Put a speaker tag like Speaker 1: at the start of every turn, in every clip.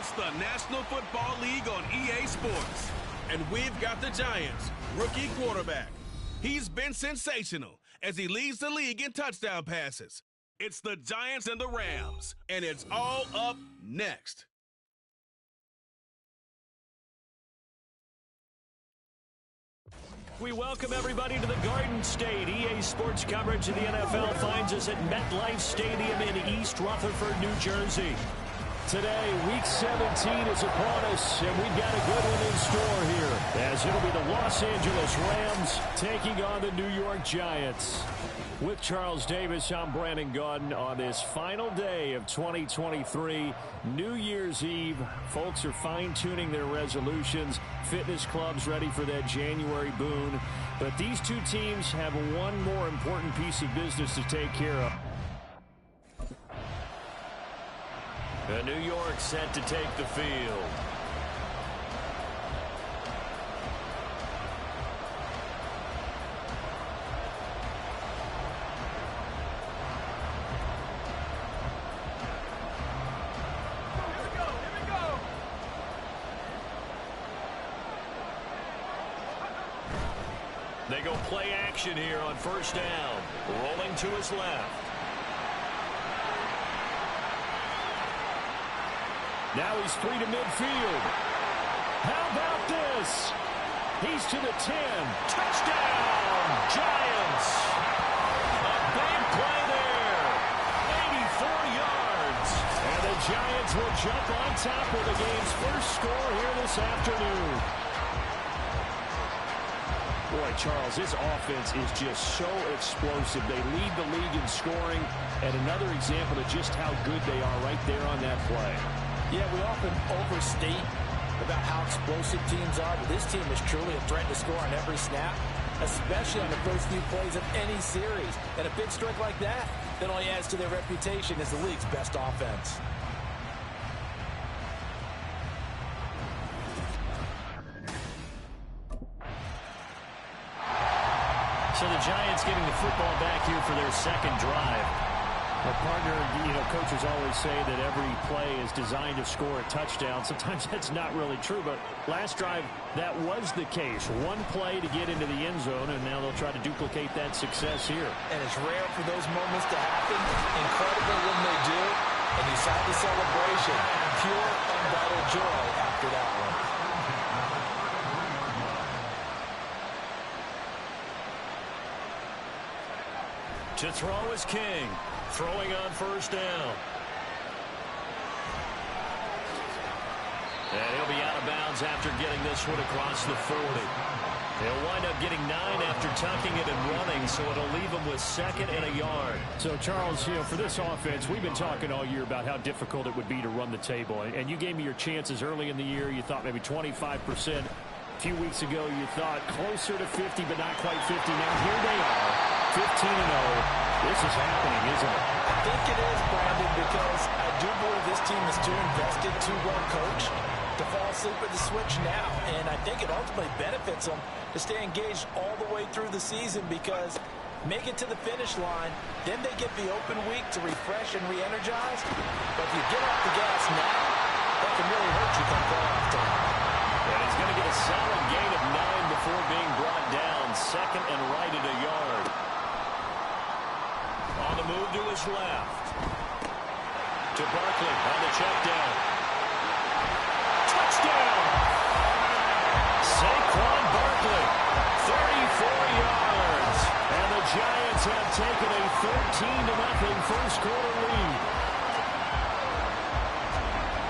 Speaker 1: It's the National Football League on EA Sports. And we've got the Giants' rookie quarterback. He's been sensational as he leads the league in touchdown passes. It's the Giants and the Rams, and it's all up next.
Speaker 2: We welcome everybody to the Garden State. EA Sports coverage of the NFL finds us at MetLife Stadium in East Rutherford, New Jersey. Today, Week 17 is upon us, and we've got a good one in store here, as it'll be the Los Angeles Rams taking on the New York Giants. With Charles Davis, I'm Brandon Gaudin on this final day of 2023, New Year's Eve. Folks are fine-tuning their resolutions. Fitness clubs ready for that January boon. But these two teams have one more important piece of business to take care of. And New York set to take the field. They go play action here on first down. Rolling to his left. Now he's free to midfield. How about this? He's to the 10. Touchdown, Giants. A big play there. 84 yards. And the Giants will jump on top with the game's first score here this afternoon. Boy, Charles, this offense is just so explosive. They lead the league in scoring, and another example of just how good they are right there on that play.
Speaker 3: Yeah, we often overstate about how explosive teams are, but this team is truly a threat to score on every snap, especially on the first few plays of any series. And a big strike like that only adds to their reputation as the league's best offense.
Speaker 2: So the Giants getting the football back here for their second drive. Our partner, coaches always say that every play is designed to score a touchdown. Sometimes that's not really true, but last drive, that was the case. One play to get into the end zone, and now they'll try to duplicate that success here.
Speaker 3: And it's rare for those moments to happen. Incredible when they do. And you saw the celebration. Pure, unbridled joy after that one.
Speaker 2: To throw is King. Throwing on first down. And he'll be out of bounds after getting this one across the 40. He'll wind up getting 9 after tucking it and running, so it'll leave him with second and a yard. So, Charles, for this offense, we've been talking all year about how difficult it would be to run the table. And you gave me your chances early in the year. You thought maybe 25%. A few weeks ago, you thought closer to 50, but not quite 50. Now, here they are. 15-0. This is happening, isn't it?
Speaker 3: I think it is, Brandon, because I do believe this team is too invested, too well coached to fall asleep at the switch now. And I think it ultimately benefits them to stay engaged all the way through the season, because make it to the finish line, then they get the open week to refresh and re-energize. But if you get off the gas now, that can really hurt you come playoff time.
Speaker 2: And he's going to get a solid gain of 9 before being brought down. Second and right at a yard. On the move to his left. To Barkley on the check down. Touchdown! Saquon Barkley, 34 yards. And the Giants have taken a 13-0 first quarter lead.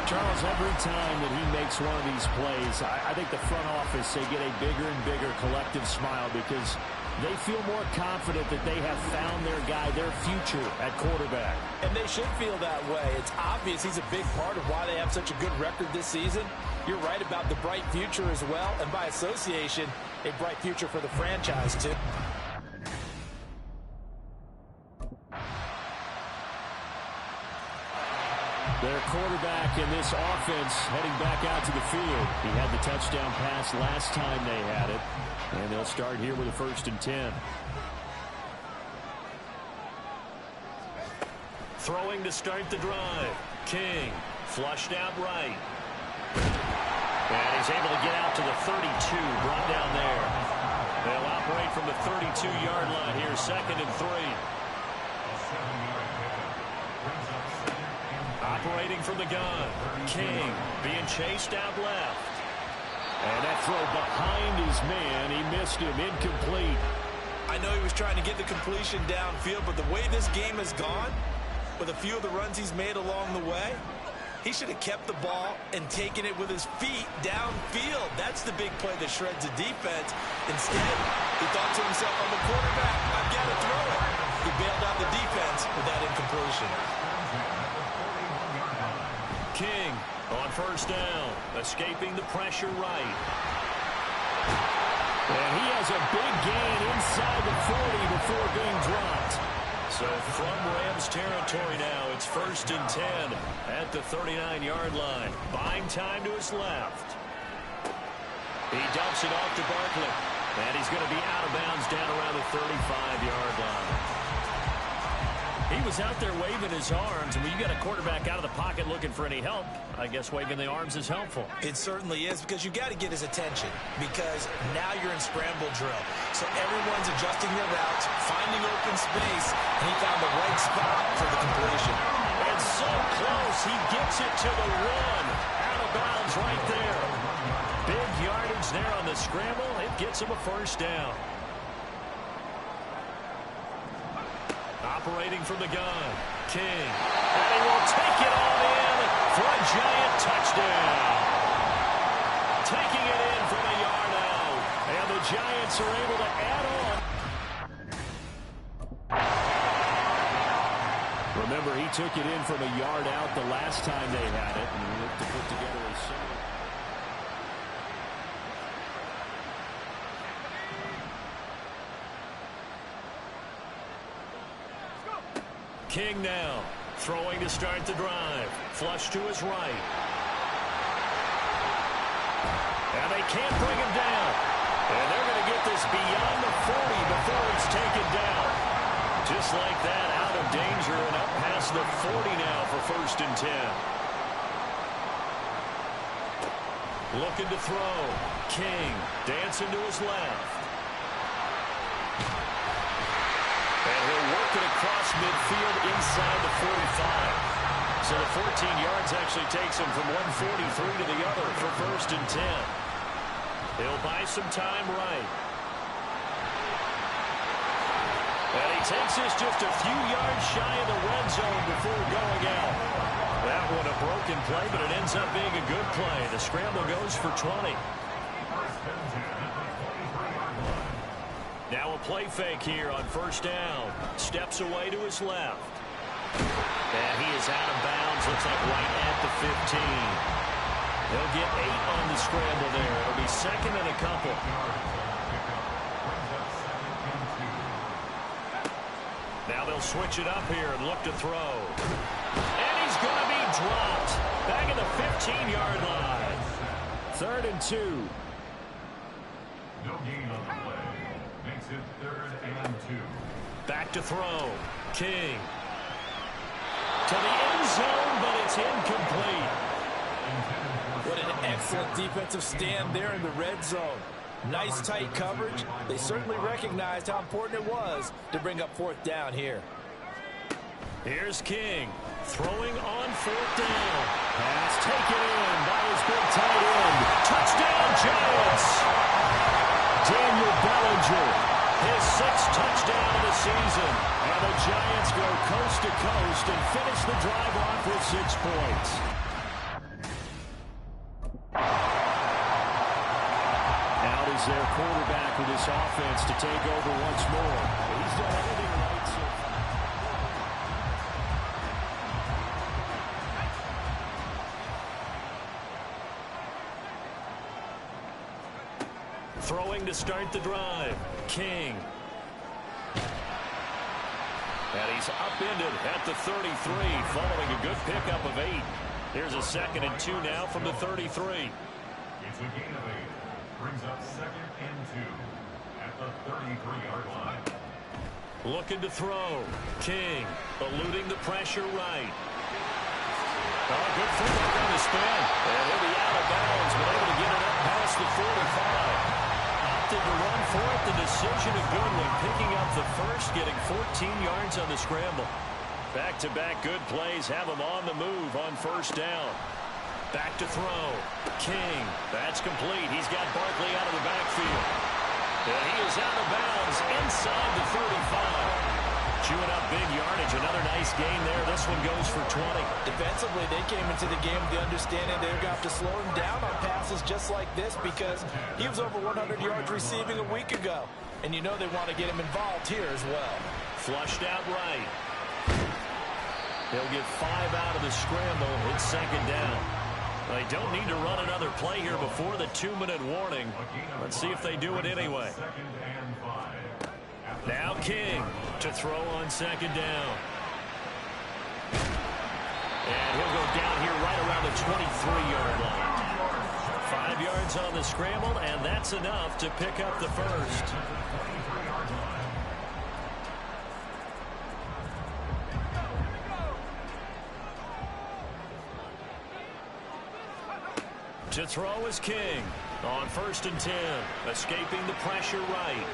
Speaker 2: Charles, every time that he makes one of these plays, I think the front office, they get a bigger and bigger collective smile, because they feel more confident that they have found their guy, their future at quarterback.
Speaker 3: And they should feel that way. It's obvious he's a big part of why they have such a good record this season. You're right about the bright future as well, and by association, a bright future for the franchise too.
Speaker 2: Their quarterback in this offense heading back out to the field. He had the touchdown pass last time they had it. And they'll start here with a 1st and 10. Throwing to start the drive. King flushed out right. And he's able to get out to the 32, brought down there. They'll operate from the 32-yard line here, 2nd and 3. Operating from the gun. King being chased out left. And that throw behind his man, he missed him, incomplete.
Speaker 3: I know he was trying to get the completion downfield, but the way this game has gone, with a few of the runs he's made along the way, he should have kept the ball and taken it with his feet downfield. That's the big play that shreds the defense. Instead, he thought to himself, I'm a quarterback, I've got to throw it. He bailed out the defense with that incompletion.
Speaker 2: King on 1st down, escaping the pressure right. And he has a big gain inside the 40 before being dropped. So from Rams territory now, it's 1st and 10 at the 39-yard line. Buying time to his left. He dumps it off to Barkley. And he's going to be out of bounds down around the 35-yard line. He was out there waving his arms, and when you got a quarterback out of the pocket looking for any help, I guess waving the arms is helpful.
Speaker 3: It certainly is, because you got to get his attention, because now you're in scramble drill. So everyone's adjusting their routes, finding open space, and he found the right spot for the completion.
Speaker 2: And so close, he gets it to the 1. Out of bounds right there. Big yardage there on the scramble. It gets him a 1st down. Operating from the gun, King. And he will take it on in for a giant touchdown. Taking it in from a yard out. And the Giants are able to add on. Remember, he took it in from a yard out the last time they had it. And looked to put together a single. King now, throwing to start the drive. Flush to his right. And they can't bring him down. And they're going to get this beyond the 40 before it's taken down. Just like that, out of danger and up past the 40 now for 1st and 10. Looking to throw. King dancing to his left. And he'll work it across midfield inside the 45. So the 14 yards actually takes him from 143 to the other for 1st and 10. He'll buy some time right. And he takes this just a few yards shy of the red zone before going out. That one a broken play, but it ends up being a good play. The scramble goes for 20. Now a play fake here on 1st down. Steps away to his left. And he is out of bounds. Looks like right at the 15. They'll get 8 on the scramble there. It'll be 2nd and a couple. Now they'll switch it up here and look to throw. And he's going to be dropped. Back at the 15-yard line. 3rd and 2.
Speaker 4: No gain on the play. Makes it 3rd and 2.
Speaker 2: Back to throw. King. To the end zone, but it's incomplete.
Speaker 3: What an excellent defensive stand there in the red zone. Nice tight coverage. They certainly recognized how important it was to bring up 4th down here.
Speaker 2: Here's King. Throwing on 4th down. Pass taken in by his big tight end. Touchdown, Giants! Daniel Bellinger, his 6th touchdown of the season. And the Giants go coast to coast and finish the drive off with 6 points. Out is their quarterback with this offense to take over once more. He's done everything right so far. Throwing to start the drive. King. And he's upended at the 33, following a good pickup of 8. Here's a 2nd and 2 now from the 33.
Speaker 4: It's a gain of 8. Brings up 2nd and 2 at the 33-yard line.
Speaker 2: Looking to throw. King eluding the pressure right. Oh, good footwork on the spin. And he'll be out of bounds, but able to get it up past the 45. Opted to run for it. The decision a good one. Picking up the first, getting 14 yards on the scramble. Back-to-back good plays have him on the move on first down. Back to throw. King. That's complete. He's got Barkley out of the backfield. And he is out of bounds inside the 35. Chewing up big yardage. Another nice gain there. This one goes for 20.
Speaker 3: Defensively, they came into the game with the understanding they're going to have to slow him down on passes just like this because he was over 100 yards receiving a week ago. And you know they want to get him involved here as well.
Speaker 2: Flushed out right. He'll get 5 out of the scramble. It's second down. They don't need to run another play here before the 2-minute warning. Let's see if they do it anyway. Now King to throw on second down. And he'll go down here right around the 23-yard line. 5 yards on the scramble, and that's enough to pick up the first. To throw is King on 1st and 10. Escaping the pressure right.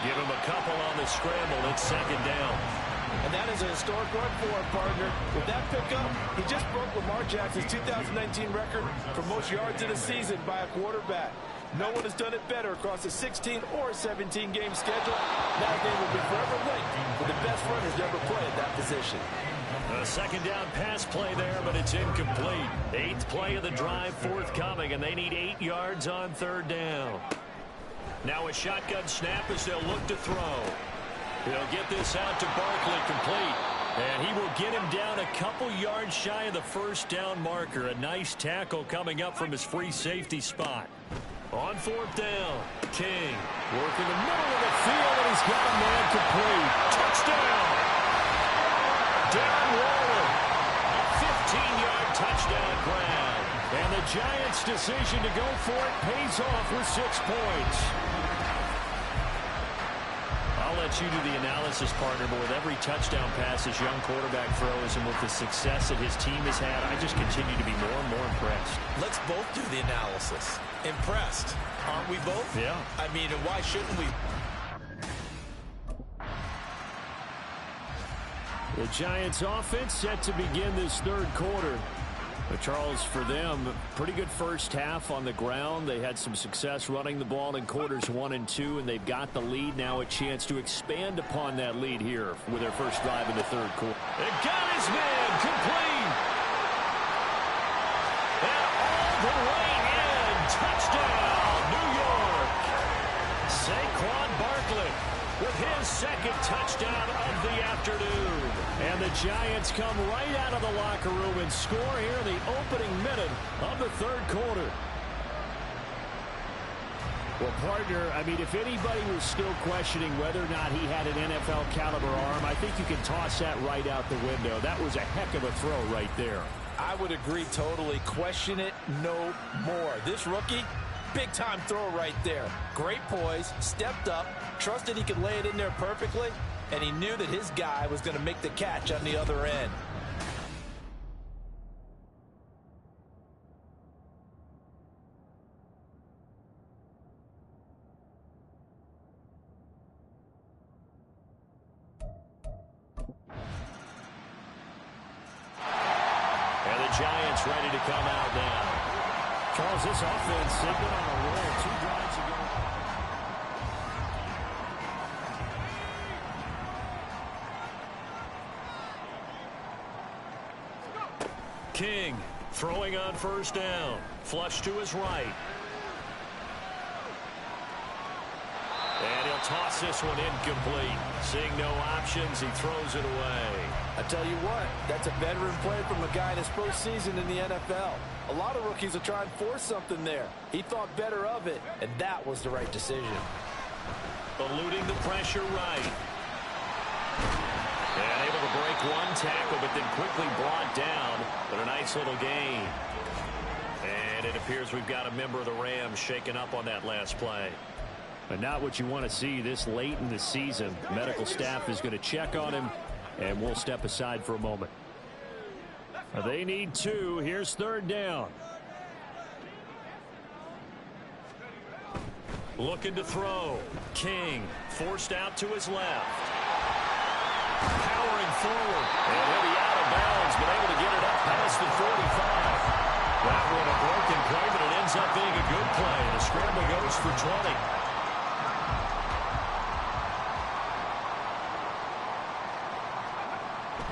Speaker 2: Give him a couple on the scramble. It's second down.
Speaker 3: And that is a historic run for him, partner. With that pickup, he just broke Lamar Jackson's 2019 record for most yards in a season by a quarterback. No one has done it better across a 16 or 17-game schedule. That name will be forever linked with the best runners to ever play at that position.
Speaker 2: A second down pass play there, but it's incomplete. 8th play of the drive forthcoming, and they need 8 yards on 3rd down. Now a shotgun snap as they'll look to throw. He'll get this out to Barkley complete. And he will get him down a couple yards shy of the first down marker. A nice tackle coming up from his free safety spot. On 4th down, King working the middle of the field, and he's got a man complete. Touchdown! Darren Waller, a 15-yard touchdown grab. And the Giants' decision to go for it pays off with 6 points. I'll let you do the analysis, partner, but with every touchdown pass this young quarterback throws and with the success that his team has had, I just continue to be more and more impressed.
Speaker 3: Let's both do the analysis. Impressed. Aren't we both?
Speaker 2: Yeah.
Speaker 3: I mean, and why shouldn't we?
Speaker 2: The Giants offense set to begin this 3rd quarter. But Charles, for them, pretty good first half on the ground. They had some success running the ball in quarters 1 and 2, and they've got the lead now, a chance to expand upon that lead here with their first drive in the 3rd quarter. They got his man complete. And all the way in. Touchdown, New York. Saquon Barkley with his 2nd touchdown of the afternoon. And the Giants come right out of the locker room and score here in the opening minute of the 3rd quarter. Well, partner, I mean, if anybody was still questioning whether or not he had an NFL caliber arm, I think you can toss that right out the window. That was a heck of a throw right there.
Speaker 3: I would agree totally. Question it no more. This rookie, big-time throw right there. Great poise, stepped up, trusted he could lay it in there perfectly, and he knew that his guy was going to make the catch on the other end.
Speaker 2: And the Giants ready to come out now. Charles, this offense, they've been on a roll 2 drives ago. King throwing on first down. Flush to his right. And he'll toss this one incomplete. Seeing no options, he throws it away.
Speaker 3: I tell you what, that's a veteran play from a guy in his first season in the NFL. A lot of rookies will try and force something there. He thought better of it, and that was the right decision.
Speaker 2: Eluding the pressure right. And able to break one tackle, but then quickly brought down. But a nice little gain. And it appears we've got a member of the Rams shaken up on that last play. But not what you want to see this late in the season. Medical staff is going to check on him, and we'll step aside for a moment. They need 2. Here's 3rd down. Looking to throw. King forced out to his left. Powering forward. And he'll be out of bounds, but able to get it up past the 45. That one a broken play, but it ends up being a good play. The scramble goes for 20.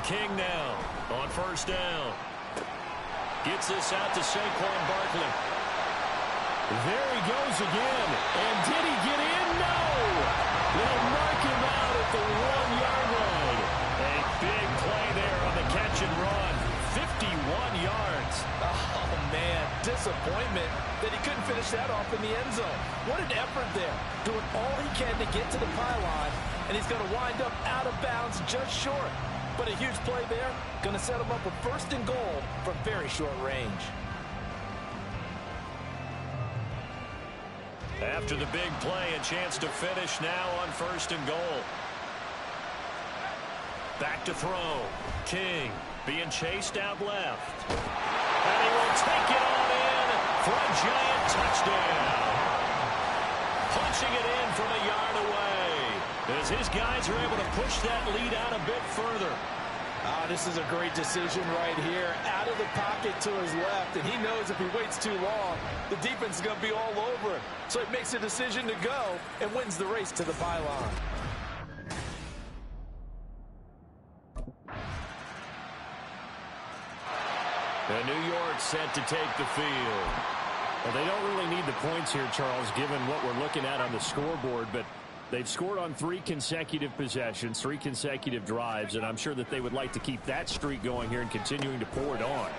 Speaker 2: King now on 1st down. Gets this out to Saquon Barkley. There he goes again. And did he get in? No! They'll mark him out at the 1-yard line. A big play there on the catch and run. 51 yards.
Speaker 3: Oh, man. Disappointment that he couldn't finish that off in the end zone. What an effort there. Doing all he can to get to the pylon, and he's going to wind up out of bounds just short. But a huge play there. Going to set him up with 1st and goal from very short range.
Speaker 2: After the big play, a chance to finish now on 1st and goal. Back to throw. King being chased out left. And he will take it on in for a giant touchdown. Punching it in from a yard away as his guys are able to push that lead out a bit further.
Speaker 3: This is a great decision right here. Out of the pocket to his left, and he knows if he waits too long, the defense is going to be all over it. So he makes a decision to go and wins the race to the pylon.
Speaker 2: And New York set to take the field. Well, they don't really need the points here, Charles, given what we're looking at on the scoreboard, but they've scored on 3 consecutive possessions, 3 consecutive drives, and I'm sure that they would like to keep that streak going here and continuing to pour it on.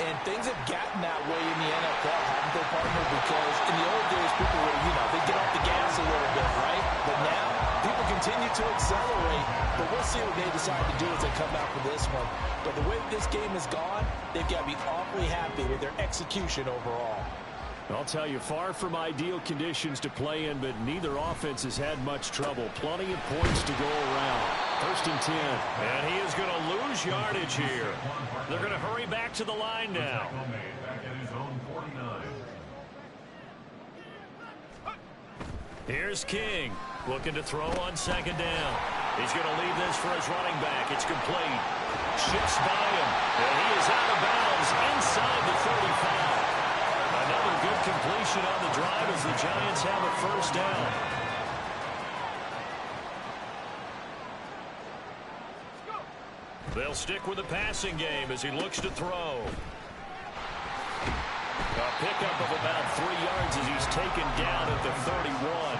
Speaker 3: And things have gotten that way in the NFL, haven't they, partner? Because in the old days, people would, they get off the gas a little bit, right? But now, people continue to accelerate. But we'll see what they decide to do as they come out for this one. But the way this game has gone, they've got to be awfully happy with their execution overall.
Speaker 2: I'll tell you, far from ideal conditions to play in, but neither offense has had much trouble. Plenty of points to go around. 1st and 10. And he is going to lose yardage here. They're going to hurry back to the line now. Here's King looking to throw on 2nd down. He's going to leave this for his running back. It's complete. Shifts by him. And he is out of bounds inside the 35. Another good completion on the drive as the Giants have a 1st down. They'll stick with the passing game as he looks to throw. A pickup of about 3 yards as he's taken down at the 31.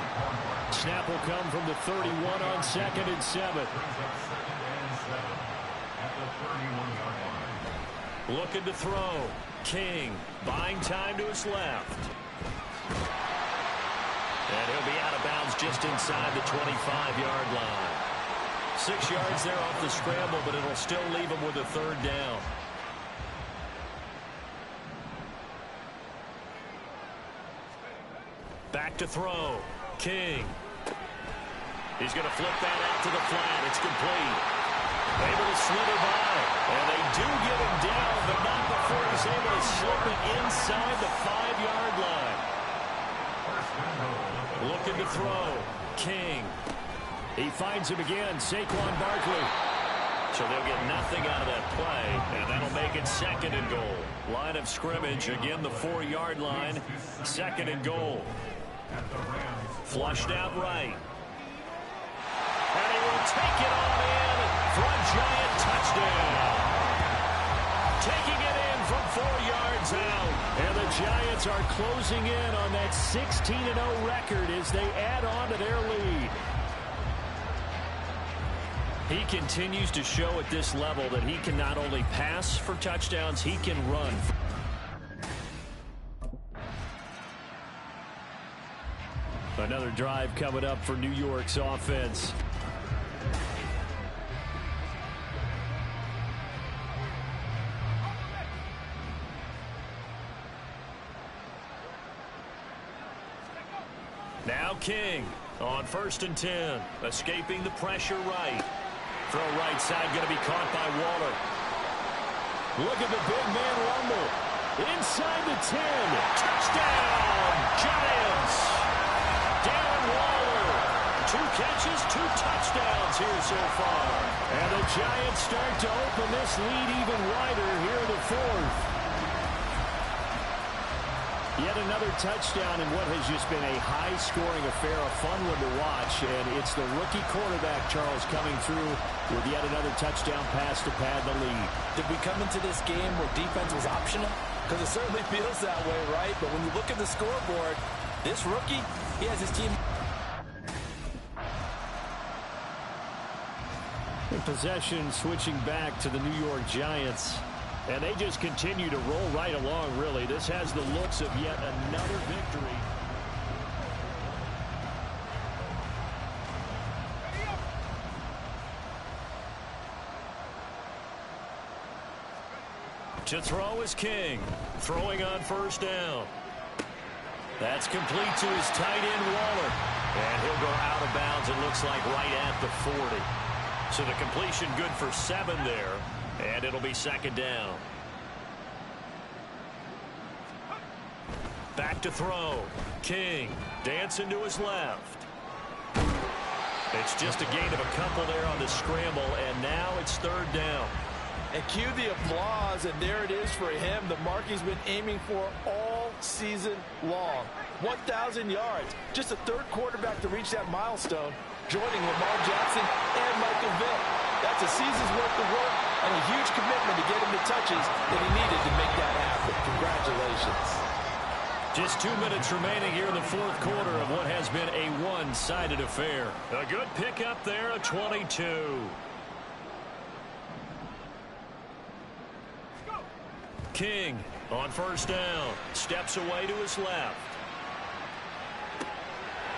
Speaker 2: Snap will come from the 31 on 2nd and 7. Looking to throw. King buying time to his left. And he'll be out of bounds just inside the 25-yard line. 6 yards there off the scramble, but it'll still leave him with a 3rd down. Back to throw. King. He's going to flip that out to the flat. It's complete. Able to slither by. And they do get him down, but not before he's able to slip it inside the 5-yard line. Looking to throw. King. He finds him again. Saquon Barkley. So they'll get nothing out of that play, and that'll make it 2nd and goal. Line of scrimmage, again the 4-yard line. 2nd and goal. Flushed out right. And he will take it on in for a giant touchdown. Taking it in from 4 yards out. And the Giants are closing in on that 16-0 record as they add on to their lead. He continues to show at this level that he can not only pass for touchdowns, he can run. Another drive coming up for New York's offense. Now King on 1st and 10, escaping the pressure right. Throw right side, going to be caught by Waller. Look at the big man rumble. Inside the 10. Touchdown, Giants. Darren Waller. 2 catches, 2 touchdowns here so far. And the Giants start to open this lead even wider here in the 4th. Yet another touchdown in what has just been a high-scoring affair, a fun one to watch. And it's the rookie quarterback, Charles, coming through with yet another touchdown pass to pad the lead.
Speaker 3: Did we come into this game where defense was optional? Because it certainly feels that way, right? But when you look at the scoreboard, this rookie, he has his team.
Speaker 2: In possession switching back to the New York Giants. And they just continue to roll right along, really. This has the looks of yet another victory. To throw is King. Throwing on first down. That's complete to his tight end, Waller. And he'll go out of bounds, it looks like, right at the 40. So the completion good for 7 there. And it'll be second down. Back to throw. King dancing to his left. It's just a gain of a couple there on the scramble, and now it's third down.
Speaker 3: And cue the applause, and there it is for him. The mark he's been aiming for all season long. 1,000 yards. Just a 3rd quarterback to reach that milestone, joining Lamar Jackson and Michael Vick. That's a season's worth of work and a huge commitment to get him the touches that he needed to make that happen. Congratulations.
Speaker 2: Just 2 minutes remaining here in the 4th quarter of what has been a one-sided affair. A good pickup there, a 22. King on first down. Steps away to his left.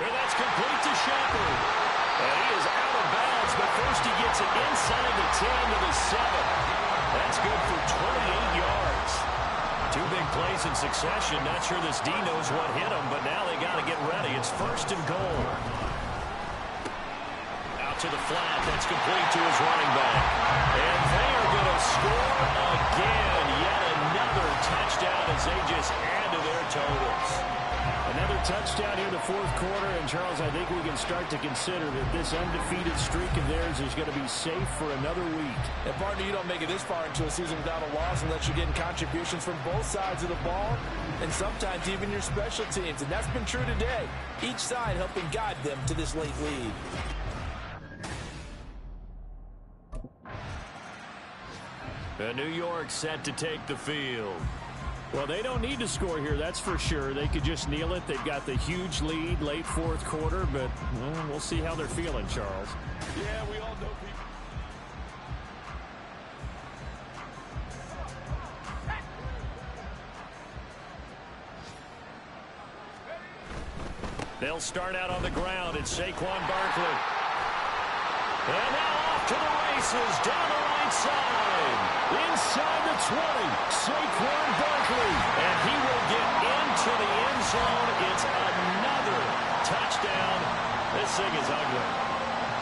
Speaker 2: And that's complete to Shepard. And he is out of bounds, but first he gets it inside the 10 to the 7. That's good for 28 yards. 2 big plays in succession. Not sure this D knows what hit him, but now they got to get ready. It's first and goal. Out to the flat. That's complete to his running back. And they are going to score again. Yet another touchdown as they just add to their totals. Another touchdown here in the 4th quarter, and Charles, I think we can start to consider that this undefeated streak of theirs is going to be safe for another week.
Speaker 3: And partner, you don't make it this far into a season without a loss unless you're getting contributions from both sides of the ball, and sometimes even your special teams, and that's been true today. Each side helping guide them to this late lead.
Speaker 2: New York set to take the field. Well, they don't need to score here, that's for sure. They could just kneel it. They've got the huge lead, late 4th quarter, but well, we'll see how they're feeling, Charles.
Speaker 3: Yeah, we all know people.
Speaker 2: They'll start out on the ground. It's Saquon Barkley. And now off to the races, down the right side. Inside the 20, Saquon Barkley. And he will get into the end zone. It's another touchdown. This thing is ugly.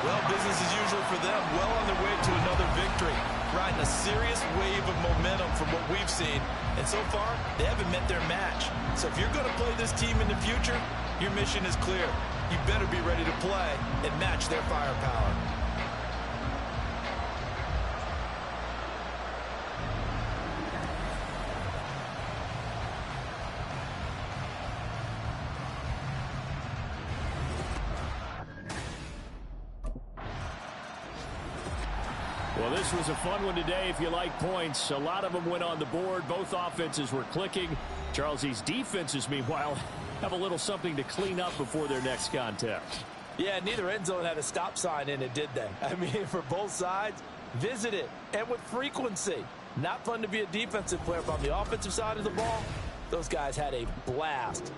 Speaker 3: Well, business as usual for them. Well on their way to another victory. Riding a serious wave of momentum from what we've seen. And so far, they haven't met their match. So if you're going to play this team in the future, your mission is clear. You better be ready to play and match their firepower.
Speaker 2: Well, this was a fun one today if you like points. A lot of them went on the board. Both offenses were clicking. Charles, these defenses, meanwhile, have a little something to clean up before their next contest.
Speaker 3: Yeah, neither end zone had a stop sign in it, did they? I mean, for both sides, visit it, and with frequency. Not fun to be a defensive player, but on the offensive side of the ball, those guys had a blast.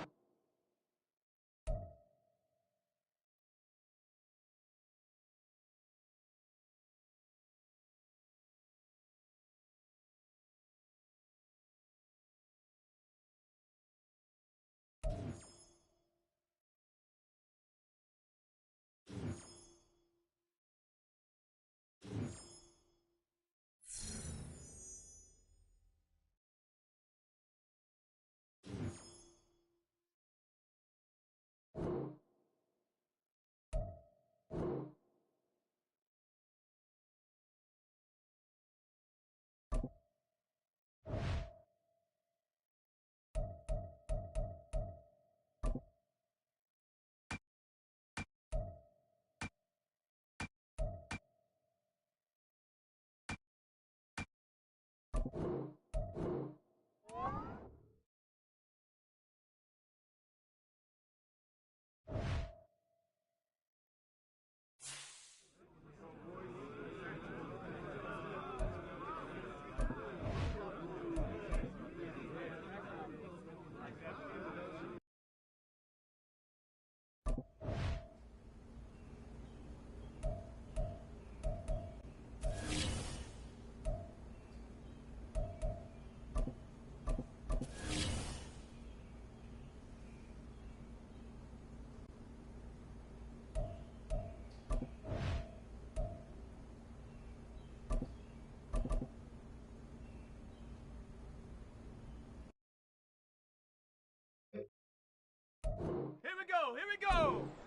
Speaker 5: go. Here we go.